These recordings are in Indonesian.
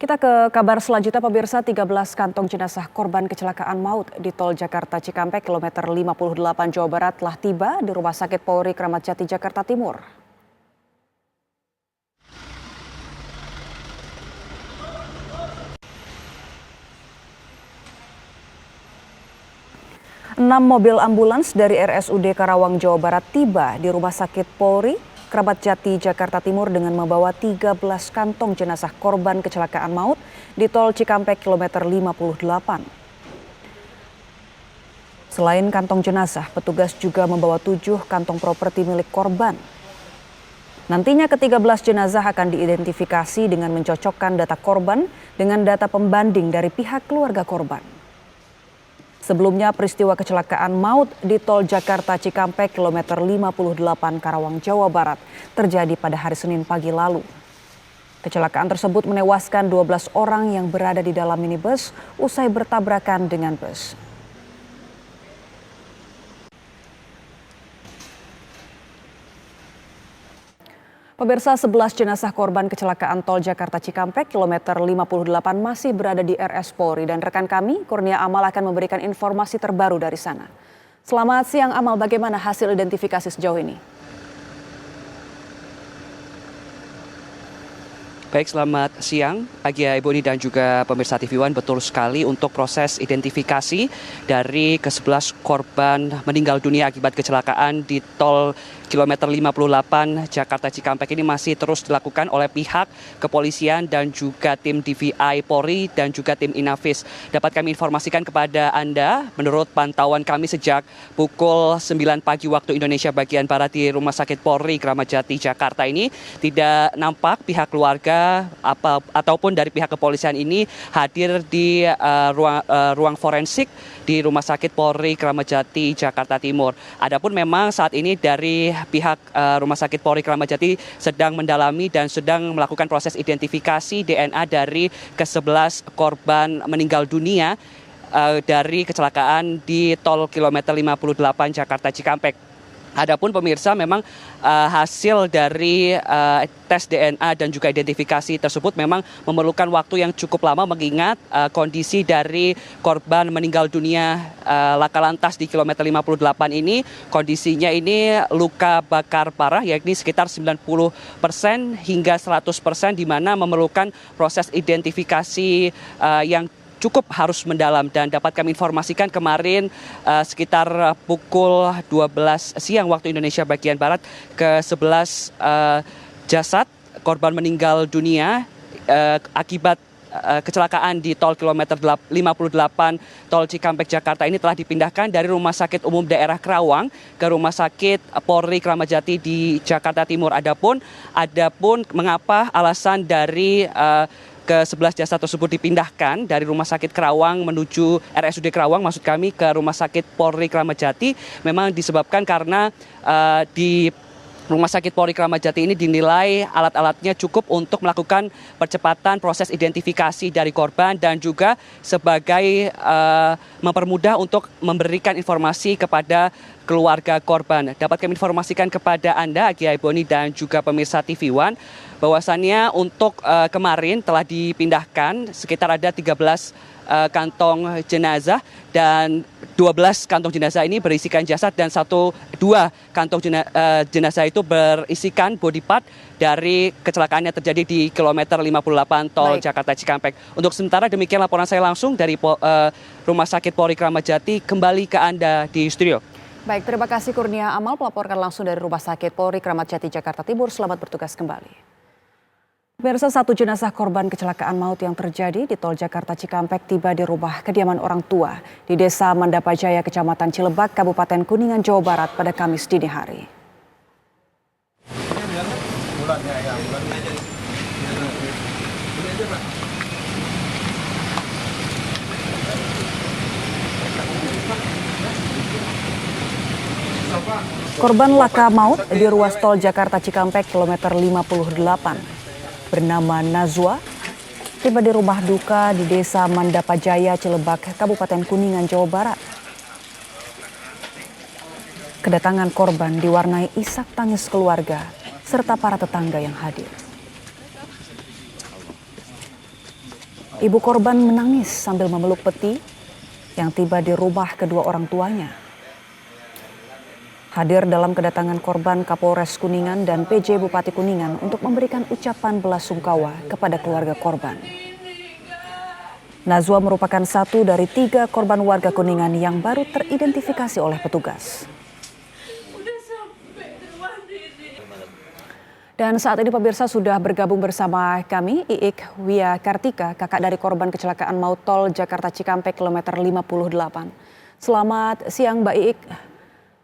Kita ke kabar selanjutnya, pemirsa. 13 kantong jenazah korban kecelakaan maut di Tol Jakarta Cikampek kilometer 58 Jawa Barat telah tiba di Rumah Sakit Polri Kramat Jati Jakarta Timur. Enam mobil ambulans dari RSUD Karawang, Jawa Barat tiba di Rumah Sakit Polri Kramat Jati Jakarta Timur dengan membawa 13 kantong jenazah korban kecelakaan maut di Tol Cikampek kilometer 58. Selain kantong jenazah, petugas juga membawa 7 kantong properti milik korban. Nantinya ke-13 jenazah akan diidentifikasi dengan mencocokkan data korban dengan data pembanding dari pihak keluarga korban. Sebelumnya peristiwa kecelakaan maut di Tol Jakarta Cikampek kilometer 58 Karawang, Jawa Barat terjadi pada hari Senin pagi lalu. Kecelakaan tersebut menewaskan 12 orang yang berada di dalam minibus usai bertabrakan dengan bus. Pemirsa, 11 jenazah korban kecelakaan Tol Jakarta Cikampek kilometer 58 masih berada di RS Polri dan rekan kami Kurnia Amal akan memberikan informasi terbaru dari sana. Selamat siang Amal, bagaimana hasil identifikasi sejauh ini? Baik, selamat siang pagi Ibu Ini dan juga pemirsa TV One. Betul sekali, untuk proses identifikasi dari ke-11 korban meninggal dunia akibat kecelakaan di Tol kilometer 58 Jakarta Cikampek ini masih terus dilakukan oleh pihak kepolisian dan juga tim DVI Polri dan juga tim Inavis. Dapat kami informasikan kepada Anda, menurut pantauan kami sejak pukul 9 pagi waktu Indonesia bagian Barat di Rumah Sakit Polri Kramat Jati Jakarta ini tidak nampak pihak keluarga ataupun dari pihak kepolisian ini hadir di ruang forensik di Rumah Sakit Polri Kramat Jati Jakarta Timur. Adapun memang saat ini dari pihak Rumah Sakit Polri Kramat Jati sedang mendalami dan sedang melakukan proses identifikasi DNA dari ke-11 korban meninggal dunia dari kecelakaan di Tol kilometer 58 Jakarta Cikampek. Adapun pemirsa, memang hasil dari tes DNA dan juga identifikasi tersebut memang memerlukan waktu yang cukup lama, mengingat kondisi dari korban meninggal dunia laka lantas di kilometer 58 ini, kondisinya ini luka bakar parah, yakni sekitar 90% hingga 100%, di mana memerlukan proses identifikasi yang cukup harus mendalam. Dan dapat kami informasikan kemarin sekitar pukul 12 siang waktu Indonesia bagian Barat, ke-11 jasad korban meninggal dunia akibat kecelakaan di Tol kilometer 58 Tol Cikampek Jakarta ini telah dipindahkan dari Rumah Sakit Umum Daerah Karawang ke Rumah Sakit Polri Kramat Jati di Jakarta Timur. Adapun mengapa alasan dari ke-11 jasad tersebut dipindahkan dari Rumah Sakit Karawang menuju RSUD Karawang, maksud kami ke Rumah Sakit Polri Kramat Jati, memang disebabkan karena di Rumah Sakit Polri Kramat Jati ini dinilai alat-alatnya cukup untuk melakukan percepatan proses identifikasi dari korban dan juga sebagai mempermudah untuk memberikan informasi kepada keluarga korban. Dapat kami informasikan kepada Anda, Agia Iboni dan juga pemirsa TV One, bahwasannya untuk kemarin telah dipindahkan sekitar ada 13 kantong jenazah, dan 12 kantong jenazah ini berisikan jasad dan 2 kantong jenazah itu berisikan body part dari kecelakaan yang terjadi di kilometer 58 Tol Jakarta Cikampek. Untuk sementara demikian laporan saya langsung dari Rumah Sakit Polri Kramat Jati. Kembali ke Anda di studio. Baik, terima kasih Kurnia Amal melaporkan langsung dari Rumah Sakit Polri Kramat Jati Jakarta Timur. Selamat bertugas kembali. Pemirsa, 1 jenazah korban kecelakaan maut yang terjadi di Tol Jakarta Cikampek tiba di rumah kediaman orang tua di Desa Mandapajaya, Kecamatan Cilebak, Kabupaten Kuningan, Jawa Barat pada Kamis dini hari. Korban laka maut di ruas Tol Jakarta Cikampek kilometer 58 bernama Nazwa tiba di rumah duka di Desa Mandapajaya, Cilebak, Kabupaten Kuningan, Jawa Barat. Kedatangan korban diwarnai isak tangis keluarga serta para tetangga yang hadir. Ibu korban menangis sambil memeluk peti yang tiba di rumah kedua orang tuanya. Hadir dalam kedatangan korban Kapolres Kuningan dan PJ Bupati Kuningan untuk memberikan ucapan belasungkawa kepada keluarga korban. Nazwa merupakan satu dari 3 korban warga Kuningan yang baru teridentifikasi oleh petugas. Dan saat ini pemirsa sudah bergabung bersama kami Iik Wia Kartika, kakak dari korban kecelakaan maut tol Jakarta Cikampek kilometer 58. Selamat siang Mbak Iik.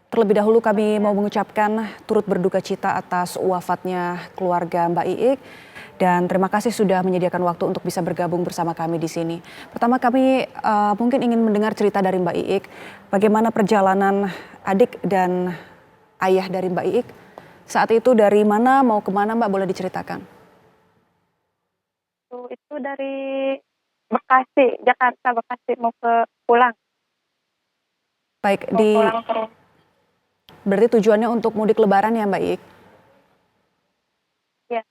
Terlebih dahulu kami mau mengucapkan turut berduka cita atas wafatnya keluarga Mbak Iik. Dan terima kasih sudah menyediakan waktu untuk bisa bergabung bersama kami di sini. Pertama kami mungkin ingin mendengar cerita dari Mbak Iik. Bagaimana perjalanan adik dan ayah dari Mbak Iik? Saat itu dari mana mau kemana Mbak, boleh diceritakan? Itu dari Bekasi, Jakarta, Bekasi mau pulang. Baik, Mau pulang ke rumah. berarti tujuannya untuk mudik lebaran ya Mbak Iik? Ya.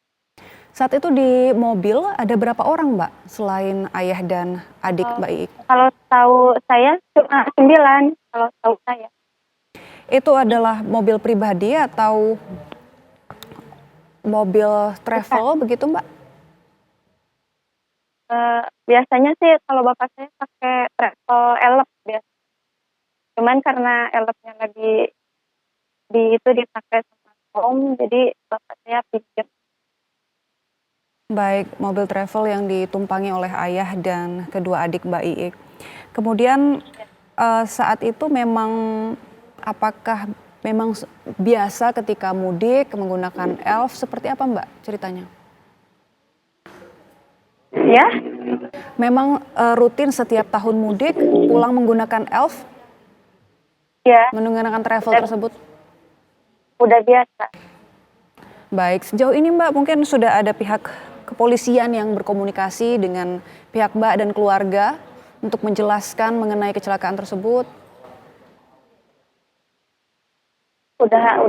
Saat itu di mobil ada berapa orang Mbak selain ayah dan adik Mbak Iik? Kalau tahu saya cuma 9, kalau tahu saya. Itu adalah mobil pribadi atau mobil travel begitu Mbak? Biasanya sih kalau bapak saya pakai travel elep biasa. Cuman karena elepnya lagi itu dipakai sama om, jadi bapak saya pinjam. Baik, mobil travel yang ditumpangi oleh ayah dan kedua adik Mbak Iik. Kemudian saat itu apakah memang biasa ketika mudik menggunakan elf, seperti apa Mbak ceritanya? Ya, Memang rutin setiap tahun mudik pulang menggunakan elf, ya, menggunakan travel tersebut? udah biasa. Baik, sejauh ini Mbak mungkin sudah ada pihak kepolisian yang berkomunikasi dengan pihak Mbak dan keluarga untuk menjelaskan mengenai kecelakaan tersebut? Udah.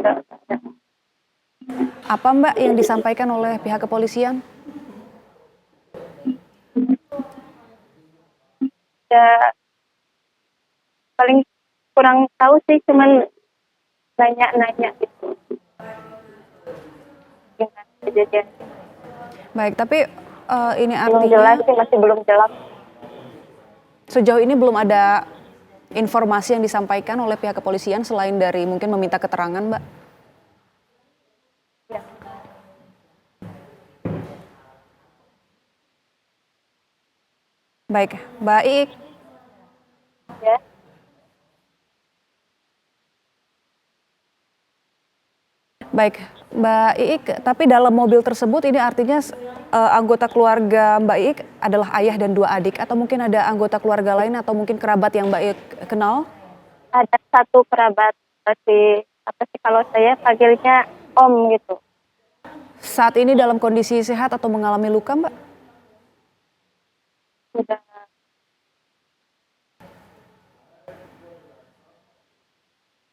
Apa Mbak yang disampaikan oleh pihak kepolisian? Ya, paling kurang tahu sih, cuman nanya gitu. Gimana kejadian? Baik, tapi ini Belum jelas artinya sih, masih belum jelas. sejauh ini belum ada informasi yang disampaikan oleh pihak kepolisian selain dari mungkin meminta keterangan Mbak? Ya. Baik, Mbak Iik. Ya. Baik, Mbak Iik, tapi dalam mobil tersebut ini artinya anggota keluarga Mbak Iik adalah ayah dan 2 adik, atau mungkin ada anggota keluarga lain atau mungkin kerabat yang Mbak Iik kenal? Ada satu kerabat kalau saya panggilnya om gitu. Saat ini dalam kondisi sehat atau mengalami luka Mbak? Udah.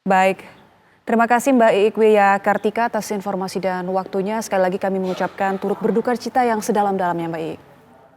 Baik, terima kasih Mbak Iik Wia Kartika atas informasi dan waktunya. Sekali lagi kami mengucapkan turut berduka cita yang sedalam-dalamnya Mbak Iik.